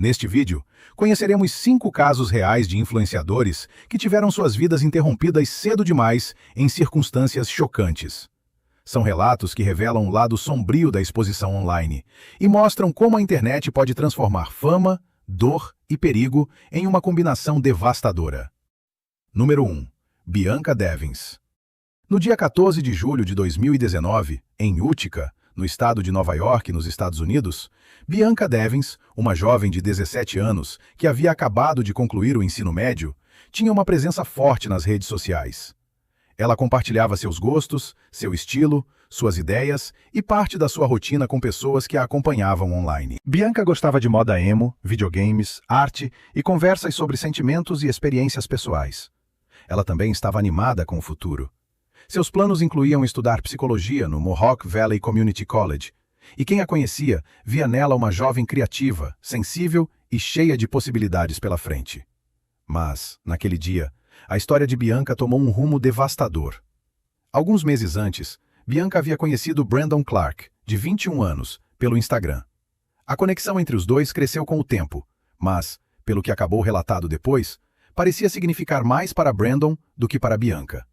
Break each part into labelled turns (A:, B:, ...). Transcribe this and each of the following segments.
A: Neste vídeo, conheceremos 5 casos reais de influenciadores que tiveram suas vidas interrompidas cedo demais em circunstâncias chocantes. São relatos que revelam o lado sombrio da exposição online e mostram como a internet pode transformar fama, dor e perigo em uma combinação devastadora. Número 1. Bianca Devins. No dia 14 de julho de 2019, em Utica, no estado de Nova York, nos Estados Unidos, Bianca Devins, uma jovem de 17 anos que havia acabado de concluir o ensino médio, tinha uma presença forte nas redes sociais. Ela compartilhava seus gostos, seu estilo, suas ideias e parte da sua rotina com pessoas que a acompanhavam online. Bianca gostava de moda emo, videogames, arte e conversas sobre sentimentos e experiências pessoais. Ela também estava animada com o futuro. Seus planos incluíam estudar psicologia no Mohawk Valley Community College, e quem a conhecia via nela uma jovem criativa, sensível e cheia de possibilidades pela frente. Mas, naquele dia, a história de Bianca tomou um rumo devastador. Alguns meses antes, Bianca havia conhecido Brandon Clark, de 21 anos, pelo Instagram. A conexão entre os dois cresceu com o tempo, mas, pelo que acabou relatado depois, parecia significar mais para Brandon do que para Bianca.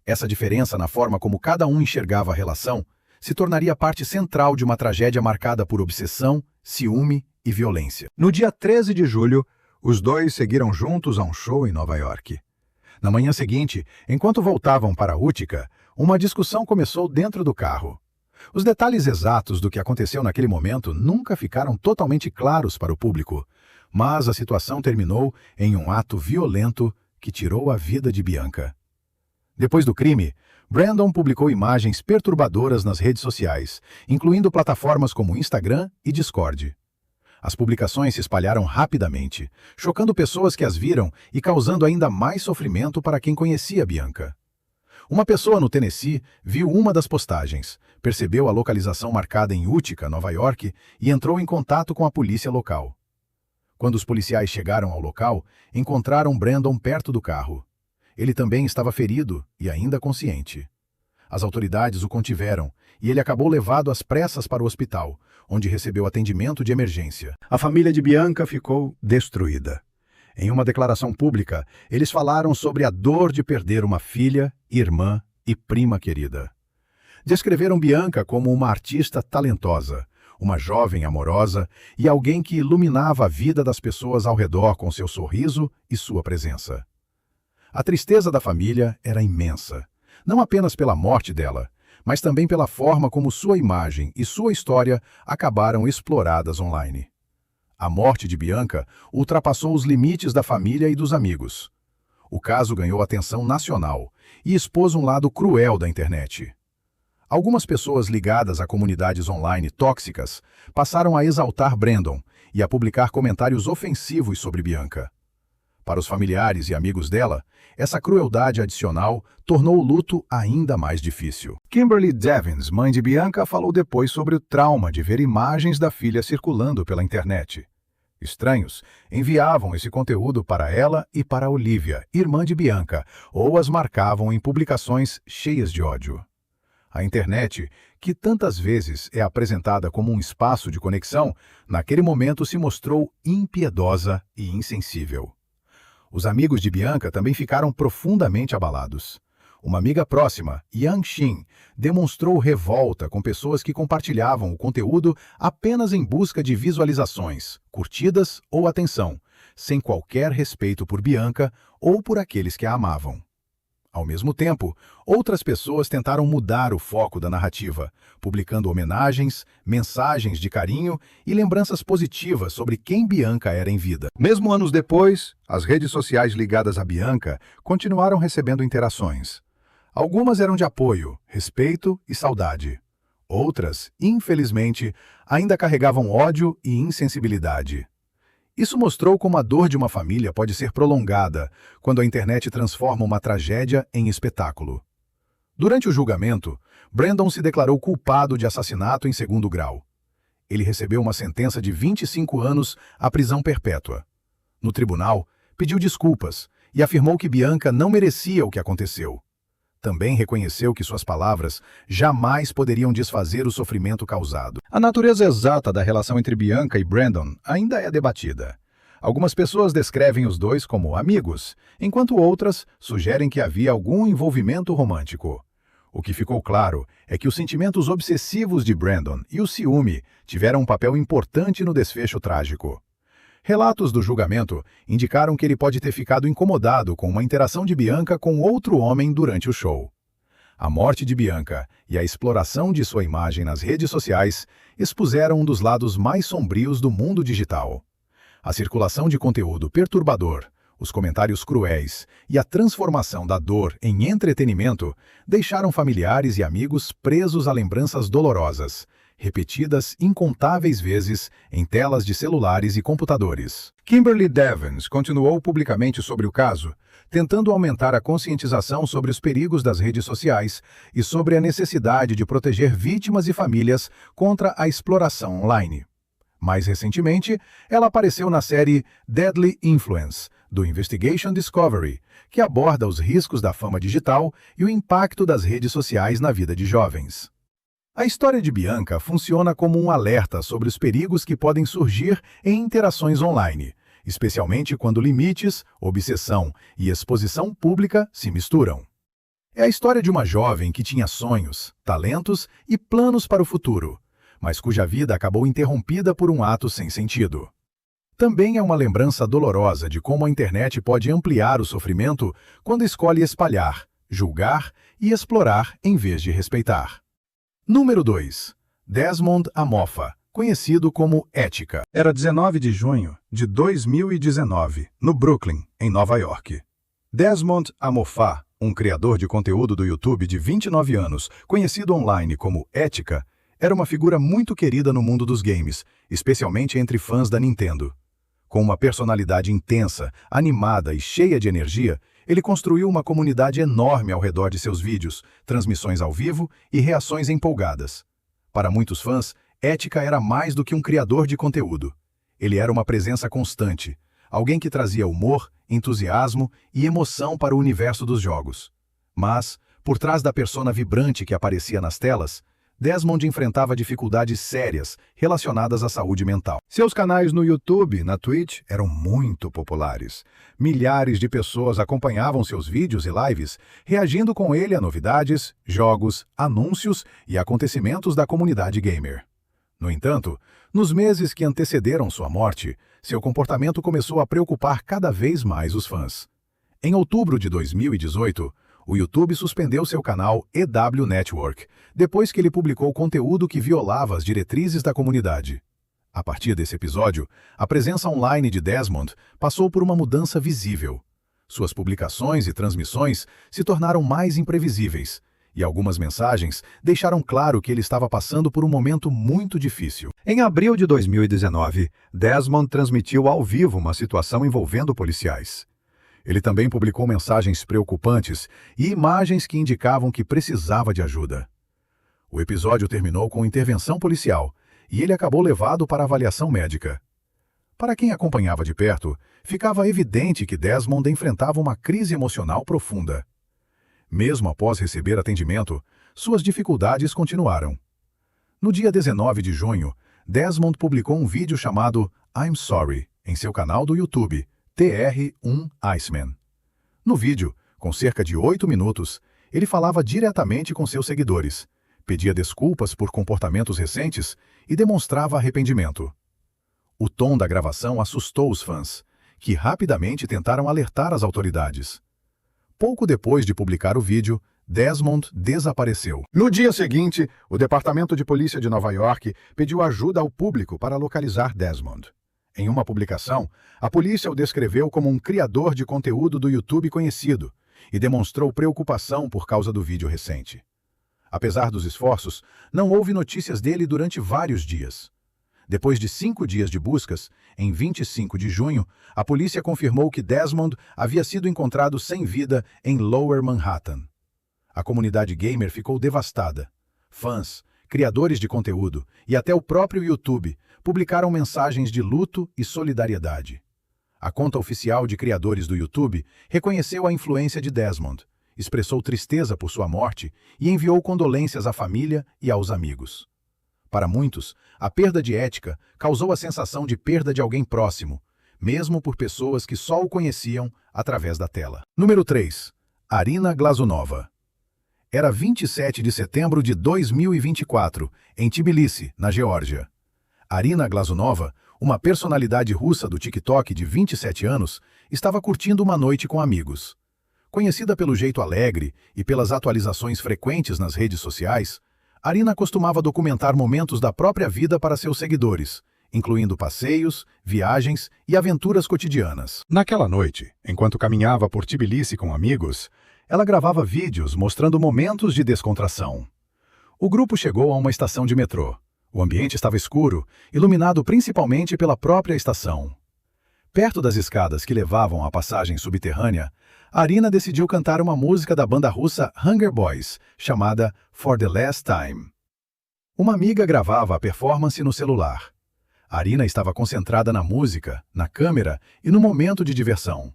A: Essa diferença na forma como cada um enxergava a relação se tornaria parte central de uma tragédia marcada por obsessão, ciúme e violência. No dia 13 de julho, os dois seguiram juntos a um show em Nova York. Na manhã seguinte, enquanto voltavam para Utica, uma discussão começou dentro do carro. Os detalhes exatos do que aconteceu naquele momento nunca ficaram totalmente claros para o público, mas a situação terminou em um ato violento que tirou a vida de Bianca. Depois do crime, Brandon publicou imagens perturbadoras nas redes sociais, incluindo plataformas como Instagram e Discord. As publicações se espalharam rapidamente, chocando pessoas que as viram e causando ainda mais sofrimento para quem conhecia Bianca. Uma pessoa no Tennessee viu uma das postagens, percebeu a localização marcada em Utica, Nova York, e entrou em contato com a polícia local. Quando os policiais chegaram ao local, encontraram Brandon perto do carro. Ele também estava ferido e ainda consciente. As autoridades o contiveram e ele acabou levado às pressas para o hospital, onde recebeu atendimento de emergência. A família de Bianca ficou destruída. Em uma declaração pública, eles falaram sobre a dor de perder uma filha, irmã e prima querida. Descreveram Bianca como uma artista talentosa, uma jovem amorosa e alguém que iluminava a vida das pessoas ao redor com seu sorriso e sua presença. A tristeza da família era imensa, não apenas pela morte dela, mas também pela forma como sua imagem e sua história acabaram exploradas online. A morte de Bianca ultrapassou os limites da família e dos amigos. O caso ganhou atenção nacional e expôs um lado cruel da internet. Algumas pessoas ligadas a comunidades online tóxicas passaram a exaltar Brandon e a publicar comentários ofensivos sobre Bianca. Para os familiares e amigos dela, essa crueldade adicional tornou o luto ainda mais difícil. Kimberly Devins, mãe de Bianca, falou depois sobre o trauma de ver imagens da filha circulando pela internet. Estranhos enviavam esse conteúdo para ela e para Olivia, irmã de Bianca, ou as marcavam em publicações cheias de ódio. A internet, que tantas vezes é apresentada como um espaço de conexão, naquele momento se mostrou impiedosa e insensível. Os amigos de Bianca também ficaram profundamente abalados. Uma amiga próxima, Yang Xin, demonstrou revolta com pessoas que compartilhavam o conteúdo apenas em busca de visualizações, curtidas ou atenção, sem qualquer respeito por Bianca ou por aqueles que a amavam. Ao mesmo tempo, outras pessoas tentaram mudar o foco da narrativa, publicando homenagens, mensagens de carinho e lembranças positivas sobre quem Bianca era em vida. Mesmo anos depois, as redes sociais ligadas a Bianca continuaram recebendo interações. Algumas eram de apoio, respeito e saudade. Outras, infelizmente, ainda carregavam ódio e insensibilidade. Isso mostrou como a dor de uma família pode ser prolongada quando a internet transforma uma tragédia em espetáculo. Durante o julgamento, Brandon se declarou culpado de assassinato em segundo grau. Ele recebeu uma sentença de 25 anos à prisão perpétua. No tribunal, pediu desculpas e afirmou que Bianca não merecia o que aconteceu. também reconheceu que suas palavras jamais poderiam desfazer o sofrimento causado. A natureza exata da relação entre Bianca e Brandon ainda é debatida. Algumas pessoas descrevem os dois como amigos, enquanto outras sugerem que havia algum envolvimento romântico. O que ficou claro é que os sentimentos obsessivos de Brandon e o ciúme tiveram um papel importante no desfecho trágico. Relatos do julgamento indicaram que ele pode ter ficado incomodado com uma interação de Bianca com outro homem durante o show. A morte de Bianca e a exploração de sua imagem nas redes sociais expuseram um dos lados mais sombrios do mundo digital. A circulação de conteúdo perturbador, os comentários cruéis e a transformação da dor em entretenimento deixaram familiares e amigos presos a lembranças dolorosas, repetidas incontáveis vezes em telas de celulares e computadores. Kimberly Devins continuou publicamente sobre o caso, tentando aumentar a conscientização sobre os perigos das redes sociais e sobre a necessidade de proteger vítimas e famílias contra a exploração online. Mais recentemente, ela apareceu na série Deadly Influence, do Investigation Discovery, que aborda os riscos da fama digital e o impacto das redes sociais na vida de jovens. A história de Bianca funciona como um alerta sobre os perigos que podem surgir em interações online, especialmente quando limites, obsessão e exposição pública se misturam. É a história de uma jovem que tinha sonhos, talentos e planos para o futuro, mas cuja vida acabou interrompida por um ato sem sentido. Também é uma lembrança dolorosa de como a internet pode ampliar o sofrimento quando escolhe espalhar, julgar e explorar em vez de respeitar. Número 2. Desmond Amofa, conhecido como Ética. Era 19 de junho de 2019, no Brooklyn, em Nova York. Desmond Amofa, um criador de conteúdo do YouTube de 29 anos, conhecido online como Ética, era uma figura muito querida no mundo dos games, especialmente entre fãs da Nintendo. Com uma personalidade intensa, animada e cheia de energia, ele construiu uma comunidade enorme ao redor de seus vídeos, transmissões ao vivo e reações empolgadas. Para muitos fãs, Ética era mais do que um criador de conteúdo. Ele era uma presença constante, alguém que trazia humor, entusiasmo e emoção para o universo dos jogos. Mas, por trás da persona vibrante que aparecia nas telas, Desmond enfrentava dificuldades sérias relacionadas à saúde mental. Seus canais no YouTube e na Twitch eram muito populares. Milhares de pessoas acompanhavam seus vídeos e lives, reagindo com ele a novidades, jogos, anúncios e acontecimentos da comunidade gamer. No entanto, nos meses que antecederam sua morte, seu comportamento começou a preocupar cada vez mais os fãs. Em outubro de 2018, o YouTube suspendeu seu canal EW Network, depois que ele publicou conteúdo que violava as diretrizes da comunidade. A partir desse episódio, a presença online de Desmond passou por uma mudança visível. Suas publicações e transmissões se tornaram mais imprevisíveis, e algumas mensagens deixaram claro que ele estava passando por um momento muito difícil. Em abril de 2019, Desmond transmitiu ao vivo uma situação envolvendo policiais. Ele também publicou mensagens preocupantes e imagens que indicavam que precisava de ajuda. O episódio terminou com intervenção policial e ele acabou levado para avaliação médica. Para quem acompanhava de perto, ficava evidente que Desmond enfrentava uma crise emocional profunda. Mesmo após receber atendimento, suas dificuldades continuaram. No dia 19 de junho, Desmond publicou um vídeo chamado I'm Sorry em seu canal do YouTube, TR1 Iceman. No vídeo, com cerca de 8 minutos, ele falava diretamente com seus seguidores, pedia desculpas por comportamentos recentes e demonstrava arrependimento. O tom da gravação assustou os fãs, que rapidamente tentaram alertar as autoridades. Pouco depois de publicar o vídeo, Desmond desapareceu. No dia seguinte, o Departamento de Polícia de Nova York pediu ajuda ao público para localizar Desmond. Em uma publicação, a polícia o descreveu como um criador de conteúdo do YouTube conhecido e demonstrou preocupação por causa do vídeo recente. Apesar dos esforços, não houve notícias dele durante vários dias. Depois de 5 dias de buscas, em 25 de junho, a polícia confirmou que Desmond havia sido encontrado sem vida em Lower Manhattan. A comunidade gamer ficou devastada. Fãs, criadores de conteúdo e até o próprio YouTube publicaram mensagens de luto e solidariedade. A conta oficial de criadores do YouTube reconheceu a influência de Desmond expressou tristeza por sua morte e enviou condolências à família e aos amigos. Para muitos, a perda de Ética causou a sensação de perda de alguém próximo, mesmo por pessoas que só o conheciam através da tela. Número 3. Arina Glazunova. Era 27 de setembro de 2024, em Tbilisi, na Geórgia. Arina Glazunova, uma personalidade russa do TikTok de 27 anos, estava curtindo uma noite com amigos. Conhecida pelo jeito alegre e pelas atualizações frequentes nas redes sociais, Arina costumava documentar momentos da própria vida para seus seguidores, incluindo passeios, viagens e aventuras cotidianas. Naquela noite, enquanto caminhava por Tbilisi com amigos, ela gravava vídeos mostrando momentos de descontração. O grupo chegou a uma estação de metrô. O ambiente estava escuro, iluminado principalmente pela própria estação. Perto das escadas que levavam à passagem subterrânea, Arina decidiu cantar uma música da banda russa Hunger Boys, chamada For the Last Time. Uma amiga gravava a performance no celular. Arina estava concentrada na música, na câmera e no momento de diversão.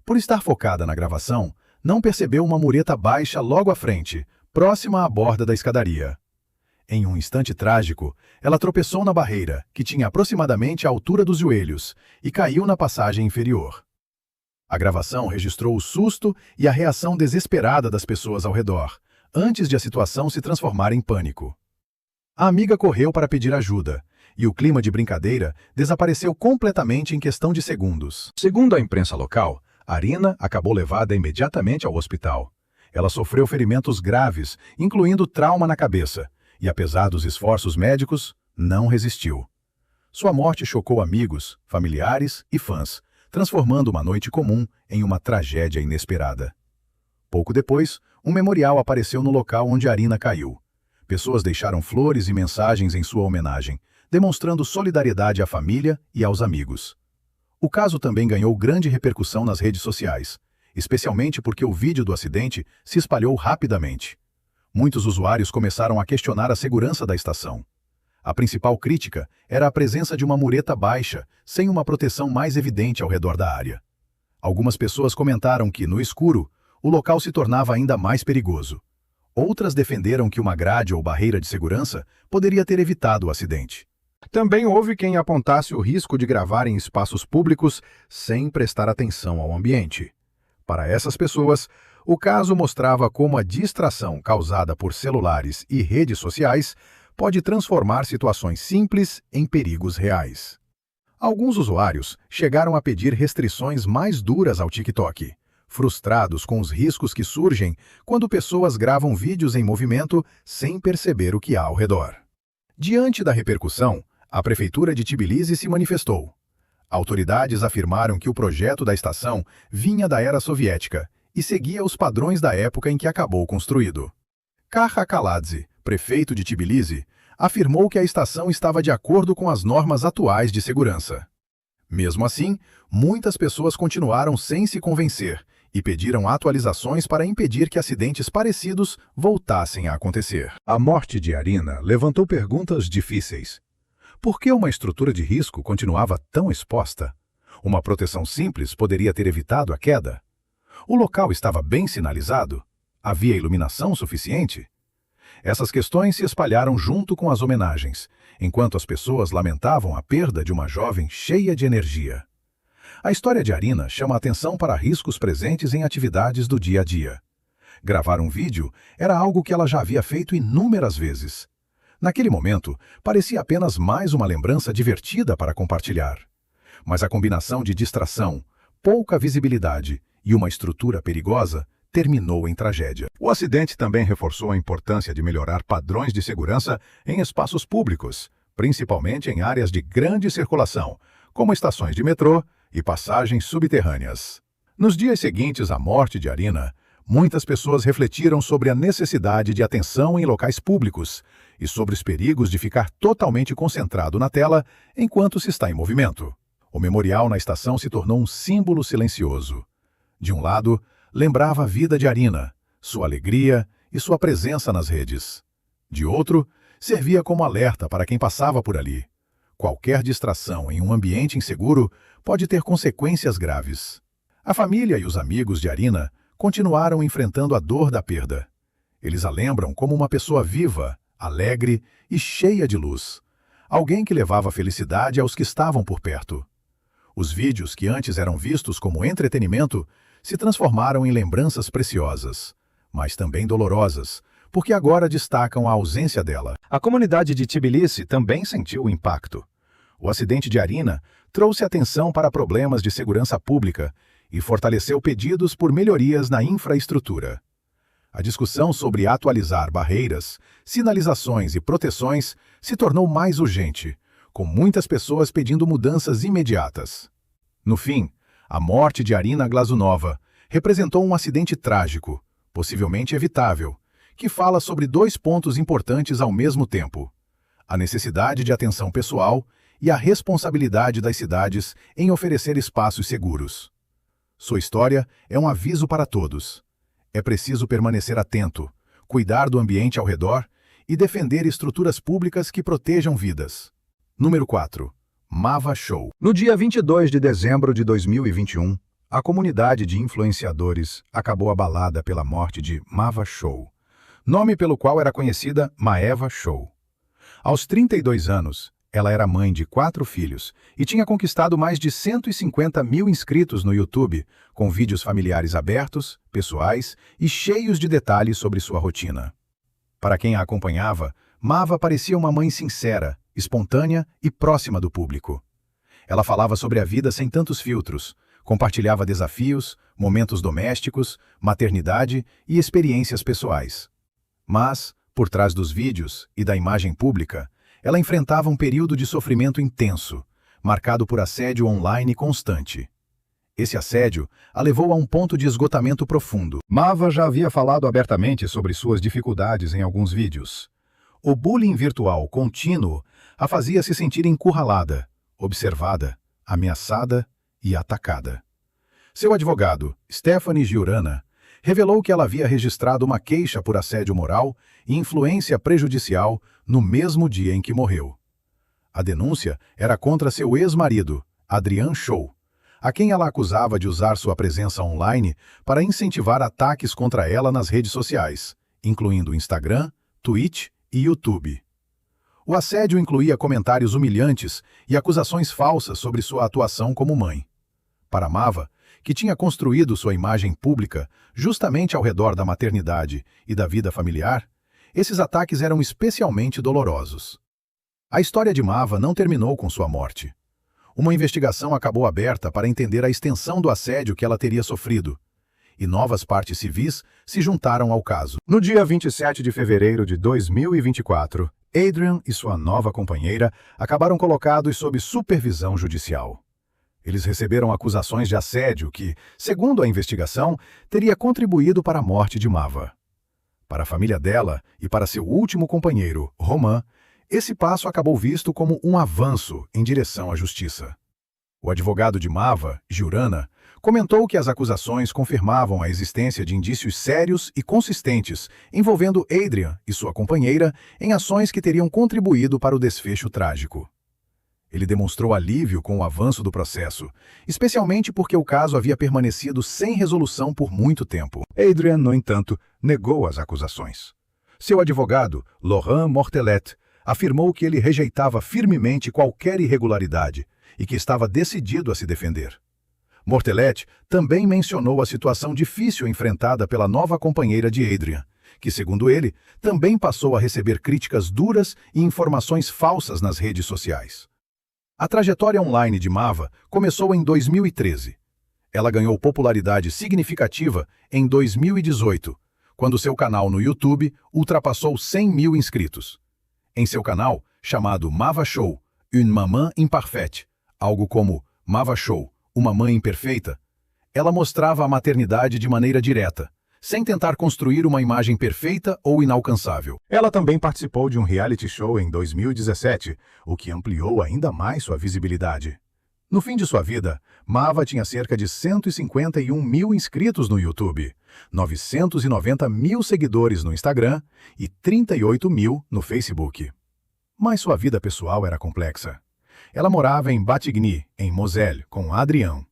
A: Por estar focada na gravação, não percebeu uma mureta baixa logo à frente, próxima à borda da escadaria. Em um instante trágico, ela tropeçou na barreira, que tinha aproximadamente a altura dos joelhos, e caiu na passagem inferior. A gravação registrou o susto e a reação desesperada das pessoas ao redor, antes de a situação se transformar em pânico. A amiga correu para pedir ajuda, e o clima de brincadeira desapareceu completamente em questão de segundos. Segundo a imprensa local, Arina acabou levada imediatamente ao hospital. Ela sofreu ferimentos graves, incluindo trauma na cabeça, e apesar dos esforços médicos, não resistiu. Sua morte chocou amigos, familiares e fãs, transformando uma noite comum em uma tragédia inesperada. Pouco depois, um memorial apareceu no local onde Arina caiu. Pessoas deixaram flores e mensagens em sua homenagem, demonstrando solidariedade à família e aos amigos. O caso também ganhou grande repercussão nas redes sociais, especialmente porque o vídeo do acidente se espalhou rapidamente. Muitos usuários começaram a questionar a segurança da estação. A principal crítica era a presença de uma mureta baixa, sem uma proteção mais evidente ao redor da área. Algumas pessoas comentaram que, no escuro, o local se tornava ainda mais perigoso. Outras defenderam que uma grade ou barreira de segurança poderia ter evitado o acidente. Também houve quem apontasse o risco de gravar em espaços públicos sem prestar atenção ao ambiente. Para essas pessoas, o caso mostrava como a distração causada por celulares e redes sociais pode transformar situações simples em perigos reais. Alguns usuários chegaram a pedir restrições mais duras ao TikTok, frustrados com os riscos que surgem quando pessoas gravam vídeos em movimento sem perceber o que há ao redor. Diante da repercussão, a prefeitura de Tbilisi se manifestou. Autoridades afirmaram que o projeto da estação vinha da era soviética e seguia os padrões da época em que acabou construído. Karha Kaladze, prefeito de Tbilisi, afirmou que a estação estava de acordo com as normas atuais de segurança. Mesmo assim, muitas pessoas continuaram sem se convencer e pediram atualizações para impedir que acidentes parecidos voltassem a acontecer. A morte de Arina levantou perguntas difíceis. Por que uma estrutura de risco continuava tão exposta? Uma proteção simples poderia ter evitado a queda? O local estava bem sinalizado? Havia iluminação suficiente? Essas questões se espalharam junto com as homenagens, enquanto as pessoas lamentavam a perda de uma jovem cheia de energia. A história de Arina chama a atenção para riscos presentes em atividades do dia a dia. Gravar um vídeo era algo que ela já havia feito inúmeras vezes. Naquele momento, parecia apenas mais uma lembrança divertida para compartilhar. Mas a combinação de distração, pouca visibilidade e uma estrutura perigosa terminou em tragédia. O acidente também reforçou a importância de melhorar padrões de segurança em espaços públicos, principalmente em áreas de grande circulação, como estações de metrô e passagens subterrâneas. Nos dias seguintes à morte de Arina, muitas pessoas refletiram sobre a necessidade de atenção em locais públicos e sobre os perigos de ficar totalmente concentrado na tela enquanto se está em movimento. O memorial na estação se tornou um símbolo silencioso. De um lado, lembrava a vida de Arina, sua alegria e sua presença nas redes. De outro, servia como alerta para quem passava por ali. Qualquer distração em um ambiente inseguro pode ter consequências graves. A família e os amigos de Arina continuaram enfrentando a dor da perda. Eles a lembram como uma pessoa viva, alegre e cheia de luz. Alguém que levava felicidade aos que estavam por perto. Os vídeos que antes eram vistos como entretenimento se transformaram em lembranças preciosas, mas também dolorosas, porque agora destacam a ausência dela. A comunidade de Tbilisi também sentiu o impacto. O acidente de Arina trouxe atenção para problemas de segurança pública e fortaleceu pedidos por melhorias na infraestrutura. A discussão sobre atualizar barreiras, sinalizações e proteções se tornou mais urgente, com muitas pessoas pedindo mudanças imediatas. No fim, a morte de Arina Glazunova representou um acidente trágico, possivelmente evitável, que fala sobre dois pontos importantes ao mesmo tempo: a necessidade de atenção pessoal e a responsabilidade das cidades em oferecer espaços seguros. Sua história é um aviso para todos. É preciso permanecer atento, cuidar do ambiente ao redor e defender estruturas públicas que protejam vidas. Número 4. Mava Show. No dia 22 de dezembro de 2021, a comunidade de influenciadores acabou abalada pela morte de Mava Show, nome pelo qual era conhecida Maeva Show. Aos 32 anos, ela era mãe de 4 filhos e tinha conquistado mais de 150 mil inscritos no YouTube, com vídeos familiares abertos, pessoais e cheios de detalhes sobre sua rotina. Para quem a acompanhava, Mava parecia uma mãe sincera, espontânea e próxima do público. Ela falava sobre a vida sem tantos filtros, compartilhava desafios, momentos domésticos, maternidade e experiências pessoais. Mas, por trás dos vídeos e da imagem pública, ela enfrentava um período de sofrimento intenso, marcado por assédio online constante. Esse assédio a levou a um ponto de esgotamento profundo. Mava já havia falado abertamente sobre suas dificuldades em alguns vídeos. O bullying virtual contínuo a fazia se sentir encurralada, observada, ameaçada e atacada. Seu advogado, Stephanie Giurana, revelou que ela havia registrado uma queixa por assédio moral e influência prejudicial no mesmo dia em que morreu. A denúncia era contra seu ex-marido, Adrian Show, a quem ela acusava de usar sua presença online para incentivar ataques contra ela nas redes sociais, incluindo Instagram, Twitch e YouTube. O assédio incluía comentários humilhantes e acusações falsas sobre sua atuação como mãe. Para Mava, que tinha construído sua imagem pública justamente ao redor da maternidade e da vida familiar, esses ataques eram especialmente dolorosos. A história de Mava não terminou com sua morte. Uma investigação acabou aberta para entender a extensão do assédio que ela teria sofrido, e novas partes civis se juntaram ao caso. No dia 27 de fevereiro de 2024, Adrian e sua nova companheira acabaram colocados sob supervisão judicial. Eles receberam acusações de assédio que, segundo a investigação, teria contribuído para a morte de Mava. Para a família dela e para seu último companheiro, Roman, esse passo acabou visto como um avanço em direção à justiça. O advogado de Mava, Giurana, comentou que as acusações confirmavam a existência de indícios sérios e consistentes envolvendo Adrian e sua companheira em ações que teriam contribuído para o desfecho trágico. Ele demonstrou alívio com o avanço do processo, especialmente porque o caso havia permanecido sem resolução por muito tempo. Adrian, no entanto, negou as acusações. Seu advogado, Laurent Mortelet, afirmou que ele rejeitava firmemente qualquer irregularidade e que estava decidido a se defender. Mortelet também mencionou a situação difícil enfrentada pela nova companheira de Adrian, que, segundo ele, também passou a receber críticas duras e informações falsas nas redes sociais. A trajetória online de Mava começou em 2013. Ela ganhou popularidade significativa em 2018, quando seu canal no YouTube ultrapassou 100 mil inscritos. Em seu canal, chamado Mava Show, Une Maman Imparfaite, algo como Mava Show, uma mãe imperfeita, ela mostrava a maternidade de maneira direta, sem tentar construir uma imagem perfeita ou inalcançável. Ela também participou de um reality show em 2017, o que ampliou ainda mais sua visibilidade. No fim de sua vida, Mava tinha cerca de 151 mil inscritos no YouTube, 990 mil seguidores no Instagram e 38 mil no Facebook. Mas sua vida pessoal era complexa. Ela morava em Batigny, em Moselle, com Adrian.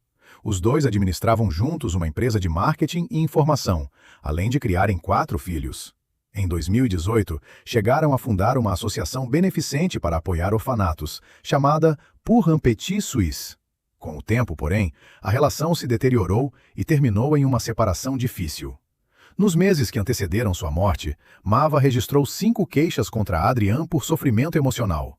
A: Os dois administravam juntos uma empresa de marketing e informação, além de criarem 4 filhos. Em 2018, chegaram a fundar uma associação beneficente para apoiar orfanatos, chamada Pour un Petit Suisse. Com o tempo, porém, a relação se deteriorou e terminou em uma separação difícil. Nos meses que antecederam sua morte, Mava registrou 5 queixas contra Adrian por sofrimento emocional.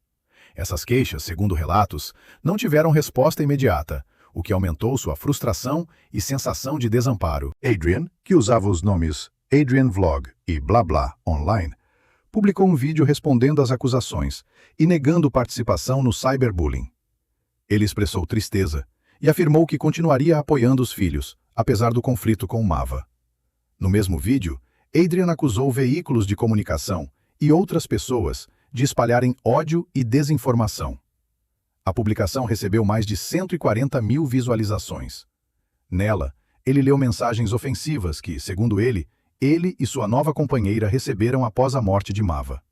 A: Essas queixas, segundo relatos, não tiveram resposta imediata, o que aumentou sua frustração e sensação de desamparo.
B: Adrian, que usava os nomes Adrian Vlog e Blá Blá Online, publicou um vídeo respondendo às acusações e negando participação no cyberbullying. Ele expressou tristeza e afirmou que continuaria apoiando os filhos, apesar do conflito com Mava. No mesmo vídeo, Adrian acusou veículos de comunicação e outras pessoas de espalharem ódio e desinformação. A publicação recebeu mais de 140 mil visualizações. Nela, ele leu mensagens ofensivas que, segundo ele e sua nova companheira receberam após a morte de Mava.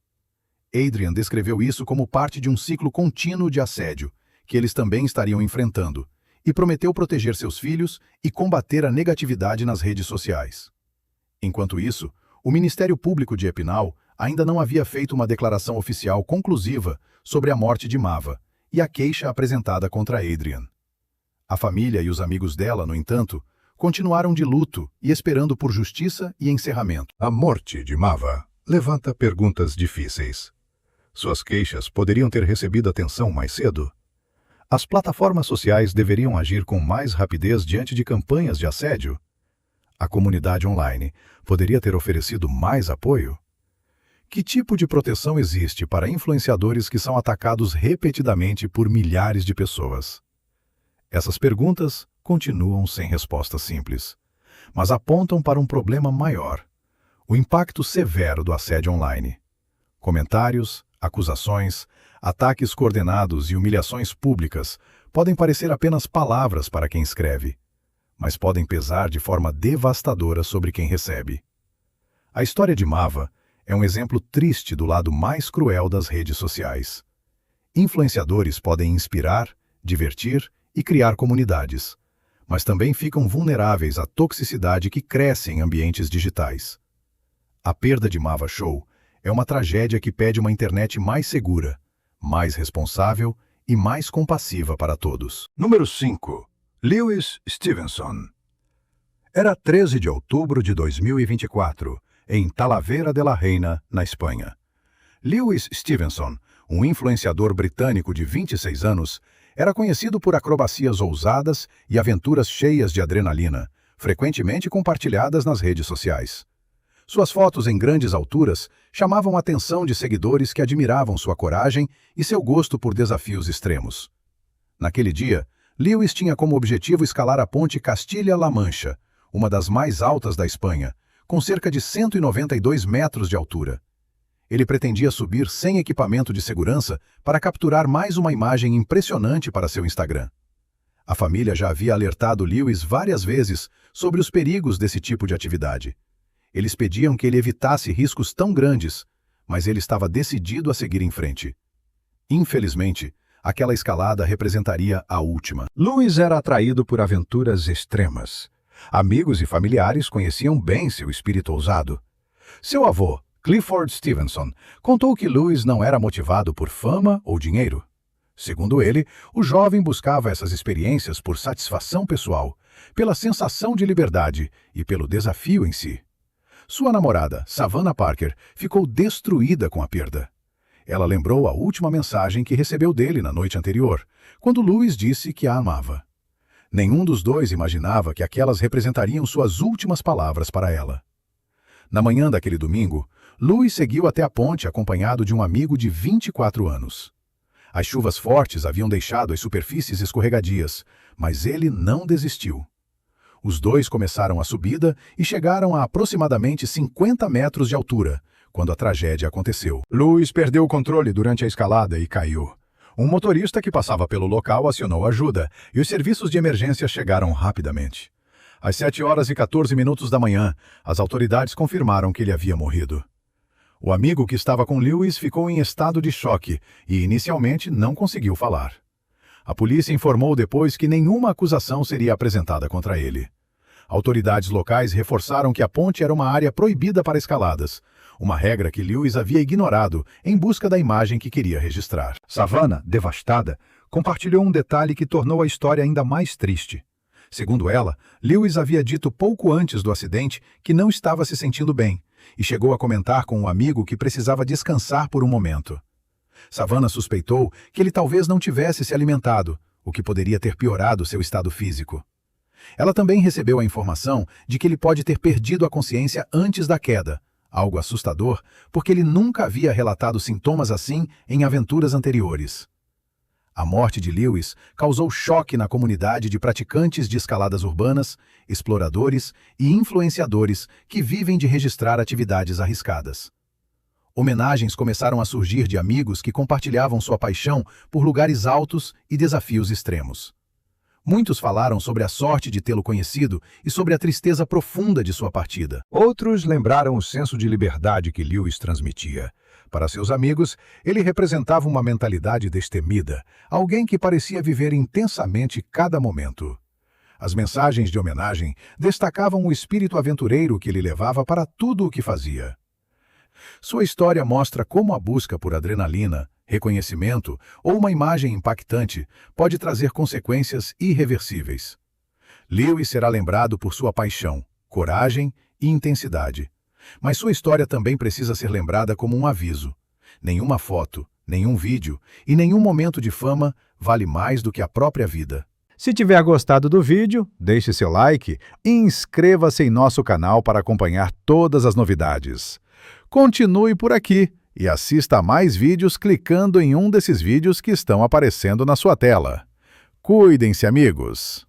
B: Adrian descreveu isso como parte de um ciclo contínuo de assédio, que eles também estariam enfrentando, e prometeu proteger seus filhos e combater a negatividade nas redes sociais. Enquanto isso, o Ministério Público de Epinal ainda não havia feito uma declaração oficial conclusiva sobre a morte de Mava e a queixa apresentada contra Adrian. A família e os amigos dela, no entanto, continuaram de luto e esperando por justiça e encerramento. A morte de Mava levanta perguntas difíceis. Suas queixas poderiam ter recebido atenção mais cedo? As plataformas sociais deveriam agir com mais rapidez diante de campanhas de assédio? A comunidade online poderia ter oferecido mais apoio? Que tipo de proteção existe para influenciadores que são atacados repetidamente por milhares de pessoas? Essas perguntas continuam sem resposta simples, mas apontam para um problema maior: o impacto severo do assédio online. Comentários, acusações, ataques coordenados e humilhações públicas podem parecer apenas palavras para quem escreve, mas podem pesar de forma devastadora sobre quem recebe. A história de Mava é um exemplo triste do lado mais cruel das redes sociais. Influenciadores podem inspirar, divertir e criar comunidades, mas também ficam vulneráveis à toxicidade que cresce em ambientes digitais. A perda de Mava Show é uma tragédia que pede uma internet mais segura, mais responsável e mais compassiva para todos.
C: Número 5. Lewis Stevenson. Era 13 de outubro de 2024, em Talavera de la Reina, na Espanha. Lewis Stevenson, um influenciador britânico de 26 anos, era conhecido por acrobacias ousadas e aventuras cheias de adrenalina, frequentemente compartilhadas nas redes sociais. Suas fotos em grandes alturas chamavam a atenção de seguidores que admiravam sua coragem e seu gosto por desafios extremos. Naquele dia, Lewis tinha como objetivo escalar a ponte Castilla-La Mancha, uma das mais altas da Espanha, com cerca de 192 metros de altura. Ele pretendia subir sem equipamento de segurança para capturar mais uma imagem impressionante para seu Instagram. A família já havia alertado Lewis várias vezes sobre os perigos desse tipo de atividade. Eles pediam que ele evitasse riscos tão grandes, mas ele estava decidido a seguir em frente. Infelizmente, aquela escalada representaria a última.
B: Lewis era atraído por aventuras extremas. Amigos e familiares conheciam bem seu espírito ousado. Seu avô, Clifford Stevenson, contou que Lewis não era motivado por fama ou dinheiro. Segundo ele, o jovem buscava essas experiências por satisfação pessoal, pela sensação de liberdade e pelo desafio em si. Sua namorada, Savannah Parker, ficou destruída com a perda. Ela lembrou a última mensagem que recebeu dele na noite anterior, quando Lewis disse que a amava. Nenhum dos dois imaginava que aquelas representariam suas últimas palavras para ela. Na manhã daquele domingo, Lewis seguiu até a ponte acompanhado de um amigo de 24 anos. As chuvas fortes haviam deixado as superfícies escorregadias, mas ele não desistiu. Os dois começaram a subida e chegaram a aproximadamente 50 metros de altura, quando a tragédia aconteceu.
C: Lewis perdeu o controle durante a escalada e caiu. Um motorista que passava pelo local acionou ajuda e os serviços de emergência chegaram rapidamente. Às 7h14 da manhã, as autoridades confirmaram que ele havia morrido. O amigo que estava com Lewis ficou em estado de choque e inicialmente não conseguiu falar.
A: A polícia informou depois que nenhuma acusação seria apresentada contra ele. Autoridades locais reforçaram que a ponte era uma área proibida para escaladas, uma regra que Lewis havia ignorado em busca da imagem que queria registrar.
C: Savannah, devastada, compartilhou um detalhe que tornou a história ainda mais triste. Segundo ela, Lewis havia dito pouco antes do acidente que não estava se sentindo bem e chegou a comentar com um amigo que precisava descansar por um momento. Savannah suspeitou que ele talvez não tivesse se alimentado, o que poderia ter piorado seu estado físico. Ela também recebeu a informação de que ele pode ter perdido a consciência antes da queda, algo assustador porque ele nunca havia relatado sintomas assim em aventuras anteriores. A morte de Lewis causou choque na comunidade de praticantes de escaladas urbanas, exploradores e influenciadores que vivem de registrar atividades arriscadas. Homenagens começaram a surgir de amigos que compartilhavam sua paixão por lugares altos e desafios extremos. Muitos falaram sobre a sorte de tê-lo conhecido e sobre a tristeza profunda de sua partida. Outros lembraram o senso de liberdade que Lewis transmitia. Para seus amigos, ele representava uma mentalidade destemida, alguém que parecia viver intensamente cada momento. As mensagens de homenagem destacavam o espírito aventureiro que ele levava para tudo o que fazia. Sua história mostra como a busca por adrenalina, reconhecimento ou uma imagem impactante pode trazer consequências irreversíveis. Lewis será lembrado por sua paixão, coragem e intensidade. Mas sua história também precisa ser lembrada como um aviso. Nenhuma foto, nenhum vídeo e nenhum momento de fama vale mais do que a própria vida.
B: Se tiver gostado do vídeo, deixe seu like e inscreva-se em nosso canal para acompanhar todas as novidades. Continue por aqui e assista a mais vídeos clicando em um desses vídeos que estão aparecendo na sua tela. Cuidem-se, amigos!